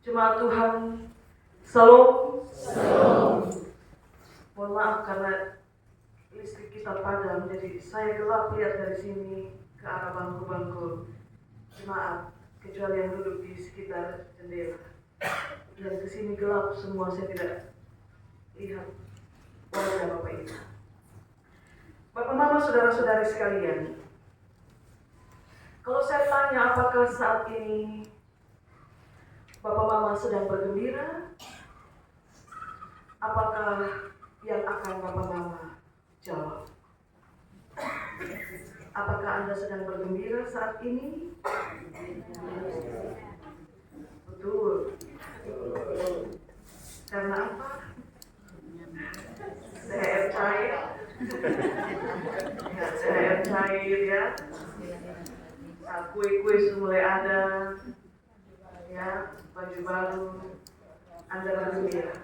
Jemaat Tuhan, Salam. Salam. Mohon maaf karena listrik kita padam, jadi saya gelap lihat dari sini ke arah bangku-bangku jemaat, kecuali yang duduk di sekitar jendela. Dan ke sini gelap semua, saya tidak lihat wajah Bapak Ibu. Bapak Mama, saudara-saudari sekalian, kalau saya tanya apakah saat ini Bapak Mama sedang bergembira, apakah yang akan Bapak Mama jawab? Apakah Anda sedang bergembira saat ini? Betul. Karena apa? THR cair. Ya, THR cair ya. Nah, kue-kue sudah mulai ada. Ya, baju baru. Anda bergembira.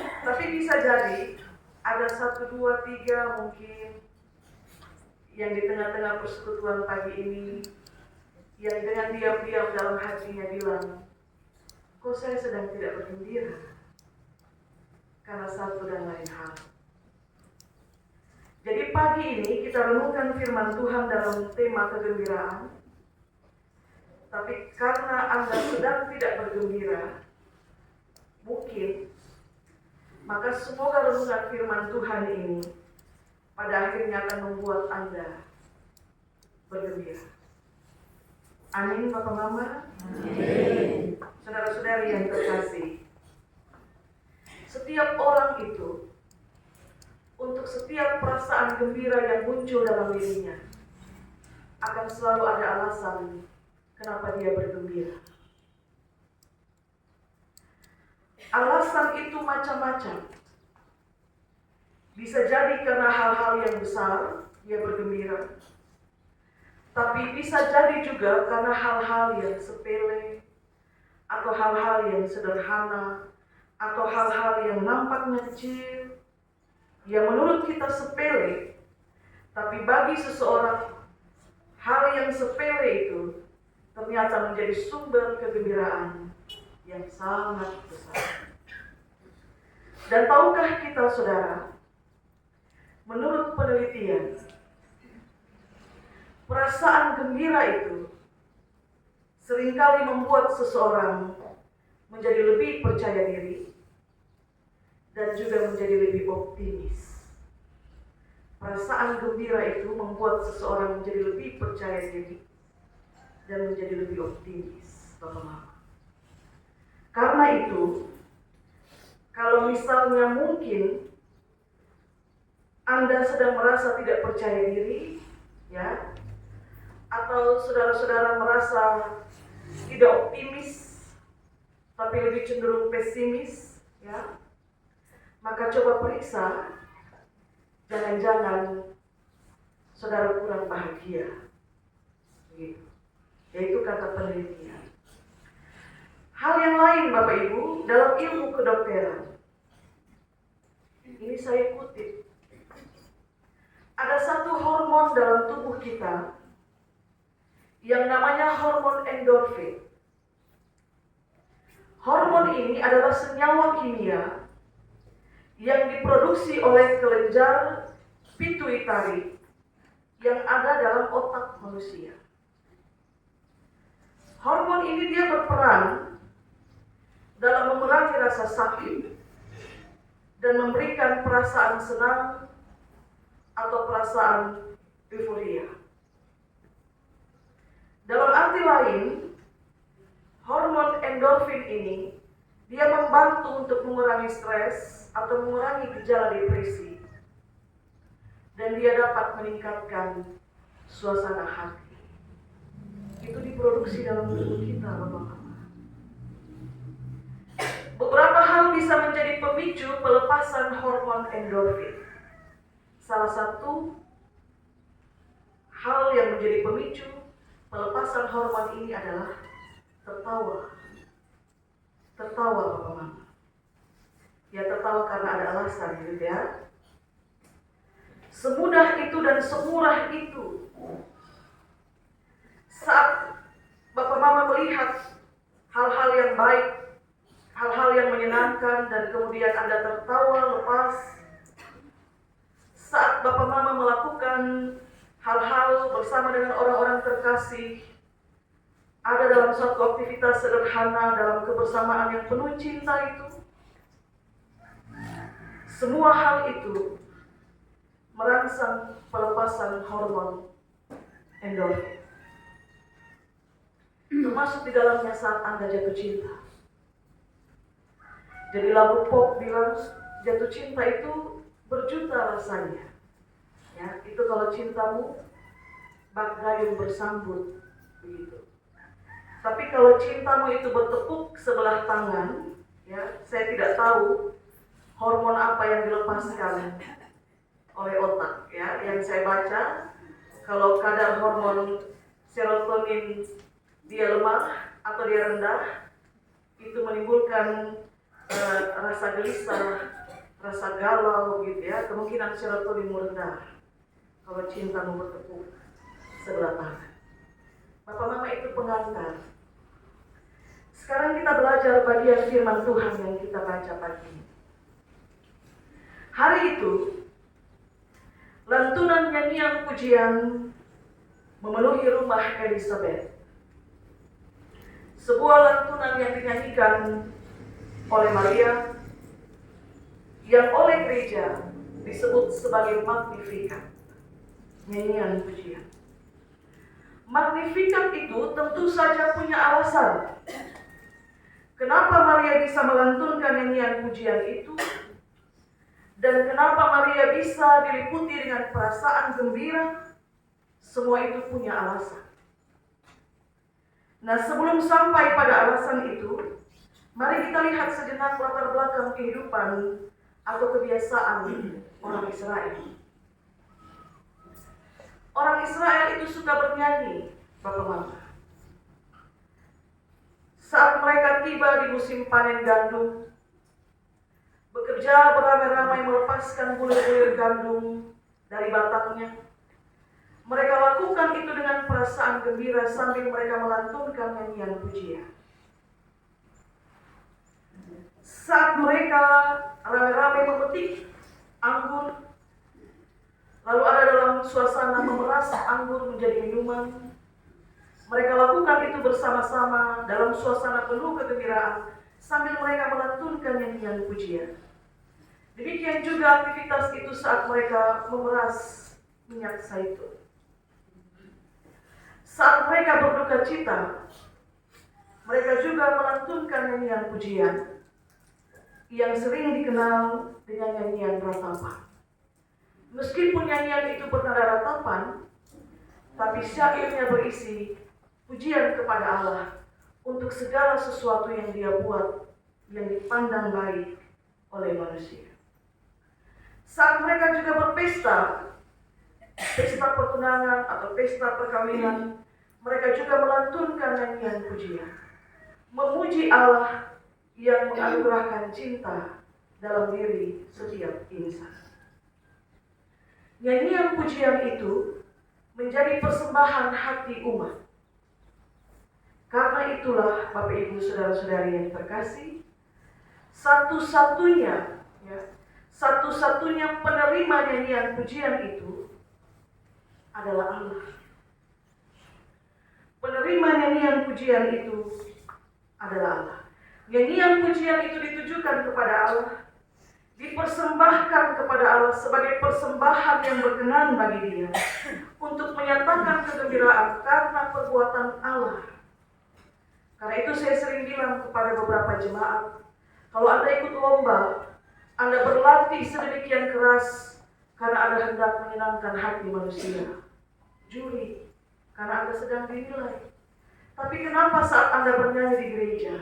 Tapi bisa jadi ada 1, 2, 3 mungkin yang di tengah-tengah persekutuan pagi ini yang dengan diam-diam dalam hatinya bilang, kok saya sedang tidak bergembira karena satu dan lain hal. Jadi pagi ini kita renungkan firman Tuhan dalam tema kegembiraan. Tapi karena Anda sedang tidak bergembira, mungkin, maka semoga renungan firman Tuhan ini pada akhirnya akan membuat Anda bergembira. Amin, Bapak Mama. Amin. Saudara-saudari yang terkasih, setiap orang itu, untuk setiap perasaan gembira yang muncul dalam dirinya, akan selalu ada alasan kenapa dia bergembira. Alasan itu macam-macam. Bisa jadi karena hal-hal yang besar dia bergembira, tapi bisa jadi juga karena hal-hal yang sepele, atau hal-hal yang sederhana, atau hal-hal yang nampaknya kecil, yang menurut kita sepele, tapi bagi seseorang hal yang sepele itu ternyata menjadi sumber kegembiraan yang sangat besar. Dan tahukah kita, saudara, menurut penelitian, perasaan gembira itu seringkali membuat seseorang menjadi lebih percaya diri dan juga menjadi lebih optimis. Perasaan gembira itu membuat seseorang menjadi lebih percaya diri dan menjadi lebih optimis, Bapak Mama. Karena itu, kalau misalnya mungkin Anda sedang merasa tidak percaya diri, ya, atau saudara-saudara merasa tidak optimis, tapi lebih cenderung pesimis, ya, maka coba periksa, jangan-jangan saudara kurang bahagia, begitu. Yaitu kata penelitian. Hal yang lain, Bapak Ibu, dalam ilmu kedokteran, ini saya kutip, ada satu hormon dalam tubuh kita yang namanya hormon endorfin. Hormon ini adalah senyawa kimia yang diproduksi oleh kelenjar pituitari yang ada dalam otak manusia. Hormon ini dia berperan dalam memerangi rasa sakit dan memberikan perasaan senang atau perasaan euforia. Dalam arti lain, hormon endorfin ini dia membantu untuk mengurangi stres atau mengurangi gejala depresi, dan dia dapat meningkatkan suasana hati. Itu diproduksi dalam tubuh kita, Bapak-Bapak. Beberapa hal bisa menjadi pemicu pelepasan hormon endorfin. Salah satu hal yang menjadi pemicu pelepasan hormon ini adalah tertawa. Tertawa, Bapak-Bapak. Ya, tertawa karena ada alasan, gitu ya. Semudah itu dan semurah itu. Saat Bapak Mama melihat kemudian Anda tertawa lepas saat Bapak Mama melakukan hal-hal bersama dengan orang-orang terkasih, ada dalam suatu aktivitas sederhana dalam kebersamaan yang penuh cinta itu. Semua hal itu merangsang pelepasan hormon endorfin, termasuk di dalamnya saat Anda jatuh cinta. Jadi lagu pop bilang jatuh cinta itu berjuta rasanya. Ya, itu kalau cintamu bak gayung bersambut begitu. Tapi kalau cintamu itu bertepuk sebelah tangan, ya, saya tidak tahu hormon apa yang dilepaskan oleh otak, ya. Yang saya baca, kalau kadar hormon serotonin dia lemah atau dia rendah, itu menimbulkan rasa gelisah, rasa galau gitu ya. Kemungkinan serotonin rendah kalau cintamu bertepuk sebelah tangan. Bapak Mama itu pengantar. Sekarang kita belajar bagian firman Tuhan yang kita baca pagi ini. Hari itu, lantunan nyanyian pujian memenuhi rumah Elizabeth. Sebuah lantunan yang dinyanyikan oleh Maria, yang oleh gereja disebut sebagai Magnificat, nyanyian pujian. Magnificat itu tentu saja punya alasan. Kenapa Maria bisa melantunkan nyanyian pujian itu? Dan kenapa Maria bisa diliputi dengan perasaan gembira? Semua itu punya alasan. Nah, sebelum sampai pada alasan itu, mari kita lihat sejenak latar belakang kehidupan atau kebiasaan orang Israel. Orang Israel itu suka bernyanyi, Bapak Mama. Saat mereka tiba di musim panen gandum, bekerja beramai-ramai melepaskan bulir-bulir gandum dari batangnya. Mereka lakukan itu dengan perasaan gembira sambil mereka melantunkan nyanyian pujian. Saat mereka ramai-ramai memetik anggur, lalu ada dalam suasana memeras anggur menjadi minuman, mereka lakukan itu bersama-sama dalam suasana penuh kegembiraan sambil mereka melantunkan nyanyian pujian. Demikian juga aktivitas itu saat mereka memeras minyak zaitun. Saat mereka berduka cita, mereka juga melantunkan nyanyian pujian yang sering dikenal dengan nyanyian ratapan. Meskipun nyanyian itu bernada ratapan, tapi syairnya berisi pujian kepada Allah untuk segala sesuatu yang Dia buat yang dipandang baik oleh manusia. Saat mereka juga berpesta, pesta pertunangan atau pesta perkawinan, mereka juga melantunkan nyanyian pujian, memuji Allah yang menganugerahkan cinta dalam diri setiap insan. Nyanyian pujian itu menjadi persembahan hati umat. Karena itulah Bapak Ibu Saudara-saudari yang terkasih, satu-satunya penerima nyanyian pujian itu adalah Allah. Penerima nyanyian pujian itu adalah Allah. Nyanyian pujian itu ditujukan kepada Allah, dipersembahkan kepada Allah sebagai persembahan yang berkenan bagi Dia untuk menyatakan kegembiraan karena perbuatan Allah. Karena itu saya sering bilang kepada beberapa jemaat, kalau Anda ikut lomba, Anda berlatih sedemikian keras karena Anda hendak menyenangkan hati manusia. Juri, karena Anda sedang dinilai. Tapi kenapa saat Anda bernyanyi di gereja,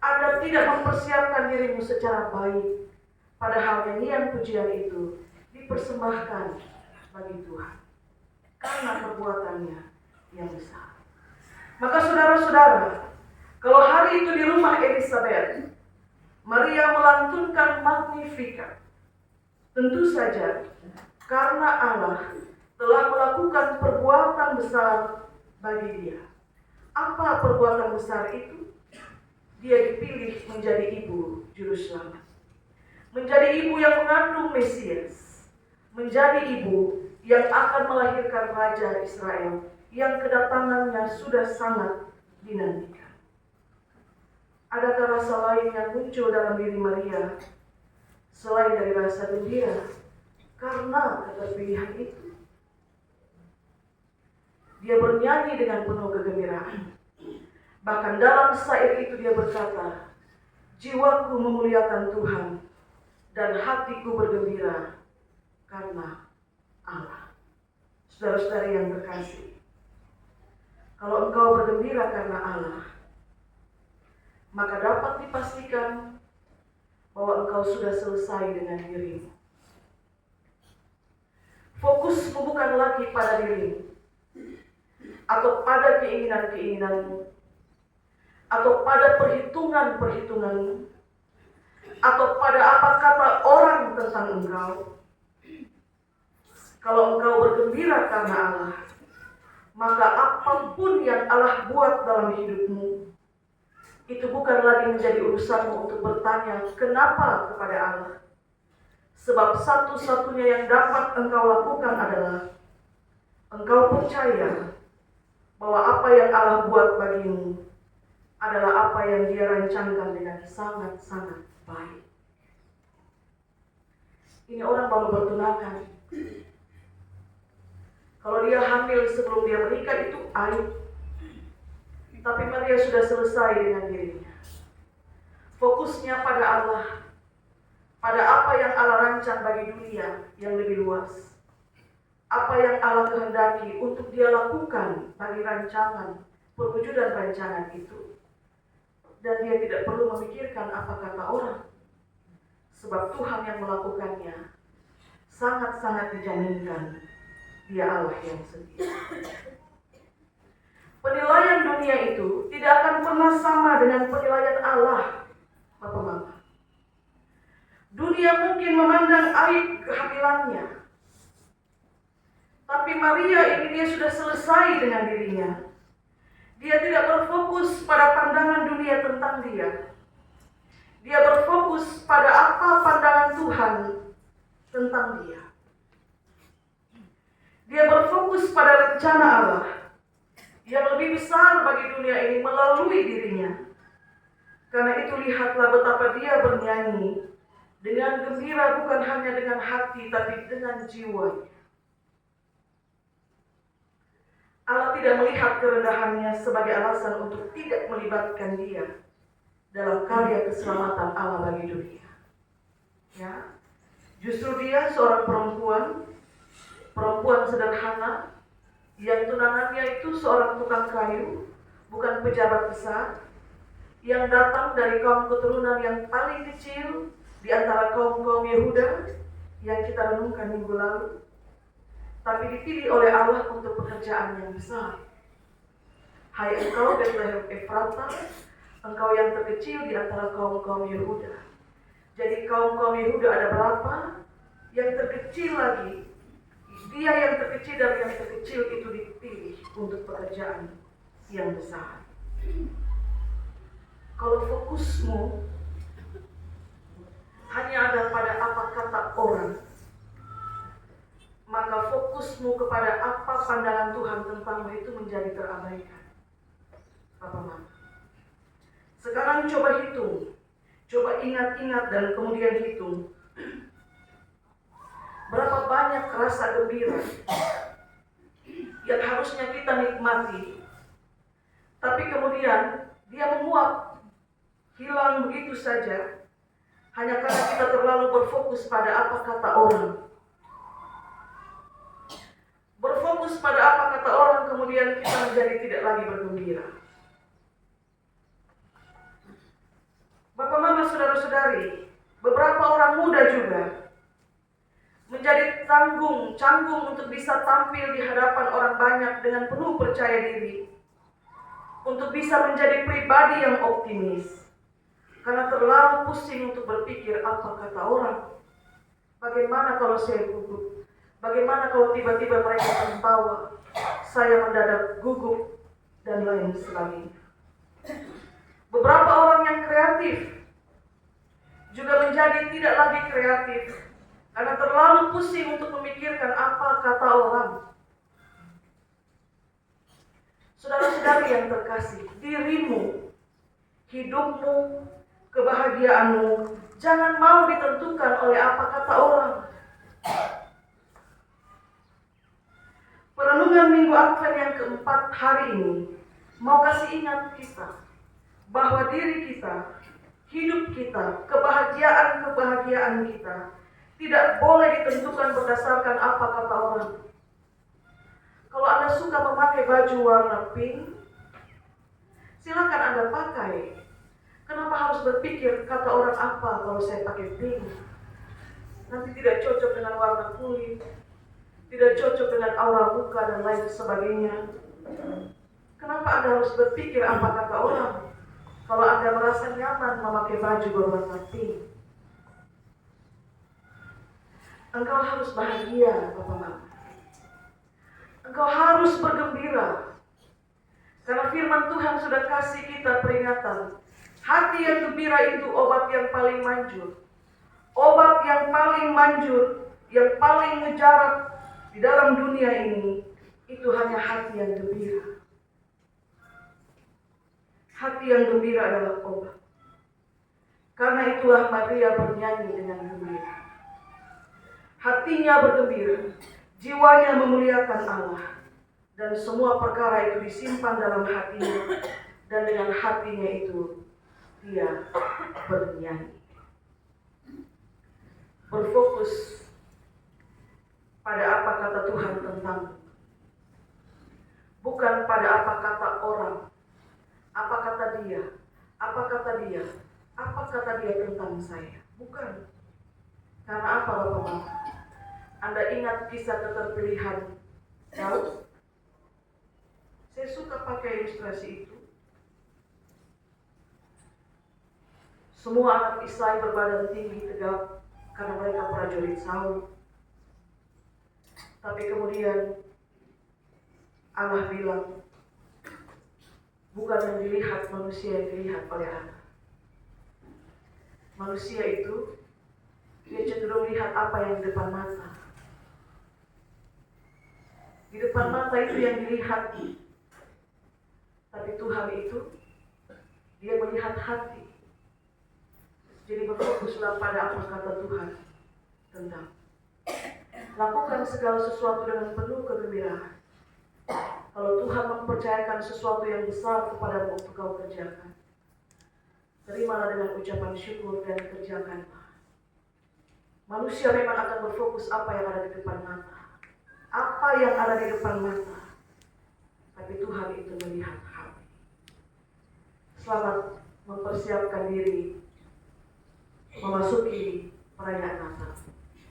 Anda tidak mempersiapkan dirimu secara baik? Padahal nyanyian pujian itu dipersembahkan bagi Tuhan karena perbuatannya yang besar. Maka saudara-saudara, kalau hari itu di rumah Elizabeth, Maria melantunkan Magnificat, tentu saja karena Allah telah melakukan perbuatan besar bagi dia. Apa perbuatan besar itu? Dia dipilih menjadi ibu juru selamat. menjadi ibu yang mengandung Mesias, menjadi ibu yang akan melahirkan Raja Israel yang kedatangannya sudah sangat dinantikan. Adakah rasa lain yang muncul dalam diri Maria selain dari rasa gembira karena keterpilihan itu? Dia bernyanyi dengan penuh kegembiraan. Bahkan dalam syair itu dia berkata, jiwaku memuliakan Tuhan dan hatiku bergembira karena Allah. Saudara-saudari yang terkasih, kalau engkau bergembira karena Allah, maka dapat dipastikan bahwa engkau sudah selesai dengan dirimu. Fokusmu bukan lagi pada dirimu, atau pada keinginan-keinginanmu, atau pada perhitungan-perhitunganmu, atau pada apa kata orang tentang engkau. Kalau engkau bergembira karena Allah, maka apapun yang Allah buat dalam hidupmu, itu bukan lagi menjadi urusanmu untuk bertanya kenapa kepada Allah. Sebab satu-satunya yang dapat engkau lakukan adalah engkau percaya bahwa apa yang Allah buat bagimu adalah apa yang Dia rancangkan dengan sangat-sangat baik. Ini orang baru bertunangan. Kalau dia hamil sebelum dia menikah itu aib. Tapi Maria sudah selesai dengan dirinya. Fokusnya pada Allah, pada apa yang Allah rancang bagi dunia yang lebih luas. Apa yang Allah kehendaki untuk dia lakukan bagi rancangan, perwujudan rancangan itu. Dan dia tidak perlu memikirkan apa kata orang. Sebab Tuhan yang melakukannya sangat-sangat dijaminkan. Dia Allah yang setia. Penilaian dunia itu tidak akan pernah sama dengan penilaian Allah, Bapak Mama. Dunia mungkin memandang aib kehamilannya, tapi Maria ini dia sudah selesai dengan dirinya. Dia tidak berfokus pada pandangan dunia tentang dia. Dia berfokus pada apa pandangan Tuhan tentang dia. Dia berfokus pada rencana Allah yang lebih besar bagi dunia ini melalui dirinya. Karena itu lihatlah betapa dia bernyanyi dengan gembira, bukan hanya dengan hati tapi dengan jiwa. Allah tidak melihat kerendahannya sebagai alasan untuk tidak melibatkan dia dalam karya keselamatan Allah bagi dunia. Ya, justru dia seorang perempuan sederhana yang tunangannya itu seorang tukang kayu, bukan pejabat besar, yang datang dari kaum keturunan yang paling kecil di antara kaum-kaum Yehuda yang kita renungkan minggu lalu, tapi dipilih oleh Allah untuk pekerjaan yang besar. Hai engkau Bethlehem Efrata, engkau yang terkecil di antara kaum-kaum Yehuda. Jadi kaum-kaum Yehuda ada berapa? Yang terkecil lagi, dia yang terkecil dari yang terkecil itu dipilih untuk pekerjaan yang besar. Kalau fokusmu hanya ada pada apa kata orang, maka fokusmu kepada apa pandangan Tuhan tentangmu itu menjadi terabaikan. Bapak Mama, sekarang coba hitung, coba ingat-ingat dan kemudian hitung. Berapa banyak rasa gembira yang harusnya kita nikmati, tapi kemudian dia menguap, hilang begitu saja, hanya karena kita terlalu berfokus pada apa kata orang. Berfokus pada apa kata orang, kemudian kita menjadi tidak lagi bergembira. Bapak Mama, saudara-saudari, beberapa orang muda juga menjadi canggung untuk bisa tampil di hadapan orang banyak dengan penuh percaya diri, untuk bisa menjadi pribadi yang optimis, karena terlalu pusing untuk berpikir apa kata orang. Bagaimana kalau saya gugup? Bagaimana kalau tiba-tiba mereka tertawa, saya mendadak gugup, dan lain sebagainya. Beberapa orang yang kreatif, juga menjadi tidak lagi kreatif karena terlalu pusing untuk memikirkan apa kata orang. Saudara-saudari yang terkasih, dirimu, hidupmu, kebahagiaanmu jangan mau ditentukan oleh apa kata orang. Perenungan Minggu Advent yang keempat hari ini mau kasih ingat kita bahwa diri kita, hidup kita, kebahagiaan kita tidak boleh ditentukan berdasarkan apa kata orang. Kalau Anda suka memakai baju warna pink, silakan Anda pakai. Kenapa harus berpikir kata orang apa kalau saya pakai pink? Nanti tidak cocok dengan warna kulit, tidak cocok dengan aura muka dan lain sebagainya. Kenapa Anda harus berpikir apa kata orang kalau Anda merasa nyaman memakai baju berwarna pink? Engkau harus bahagia, Bapak Mama. Engkau harus bergembira. Karena firman Tuhan sudah kasih kita peringatan. Hati yang gembira itu obat yang paling manjur. Obat yang paling manjur, yang paling mujarab di dalam dunia ini, itu hanya hati yang gembira. Hati yang gembira adalah obat. Karena itulah Maria bernyanyi dengan gembira. Hatinya bergembira, jiwanya memuliakan Allah, dan semua perkara itu disimpan dalam hatinya, dan dengan hatinya itu dia bernyanyi. Berfokus pada apa kata Tuhan tentangmu, bukan pada apa kata orang, apa kata dia, apa kata dia tentang saya. Bukan. Karena apa, Bapak-Bapak? Anda ingat kisah keterpilihan Daud? Saya suka pakai ilustrasi itu. Semua anak Israel berbadan tinggi tegap karena mereka prajurit Saul. Tapi kemudian Allah bilang, bukan yang dilihat manusia yang dilihat oleh Allah. Manusia itu dia cenderung lihat apa yang di depan mata. Di depan mata itu yang dilihat. Tapi Tuhan itu, dia melihat hati. Jadi berfokuslah pada apa kata Tuhan tentang. Lakukan segala sesuatu dengan penuh kegembiraan. Kalau Tuhan mempercayakan sesuatu yang besar kepadamu untuk kau kerjakan, terimalah dengan ucapan syukur dan kerjakanlah. Manusia memang akan berfokus apa yang ada di depan mata. Apa yang ada di depan mata. Tapi Tuhan itu melihat hati. Selamat mempersiapkan diri memasuki perayaan Natal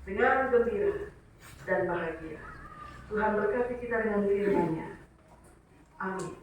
dengan gembira dan bahagia. Tuhan berkati kita dengan firman-Nya. Amin.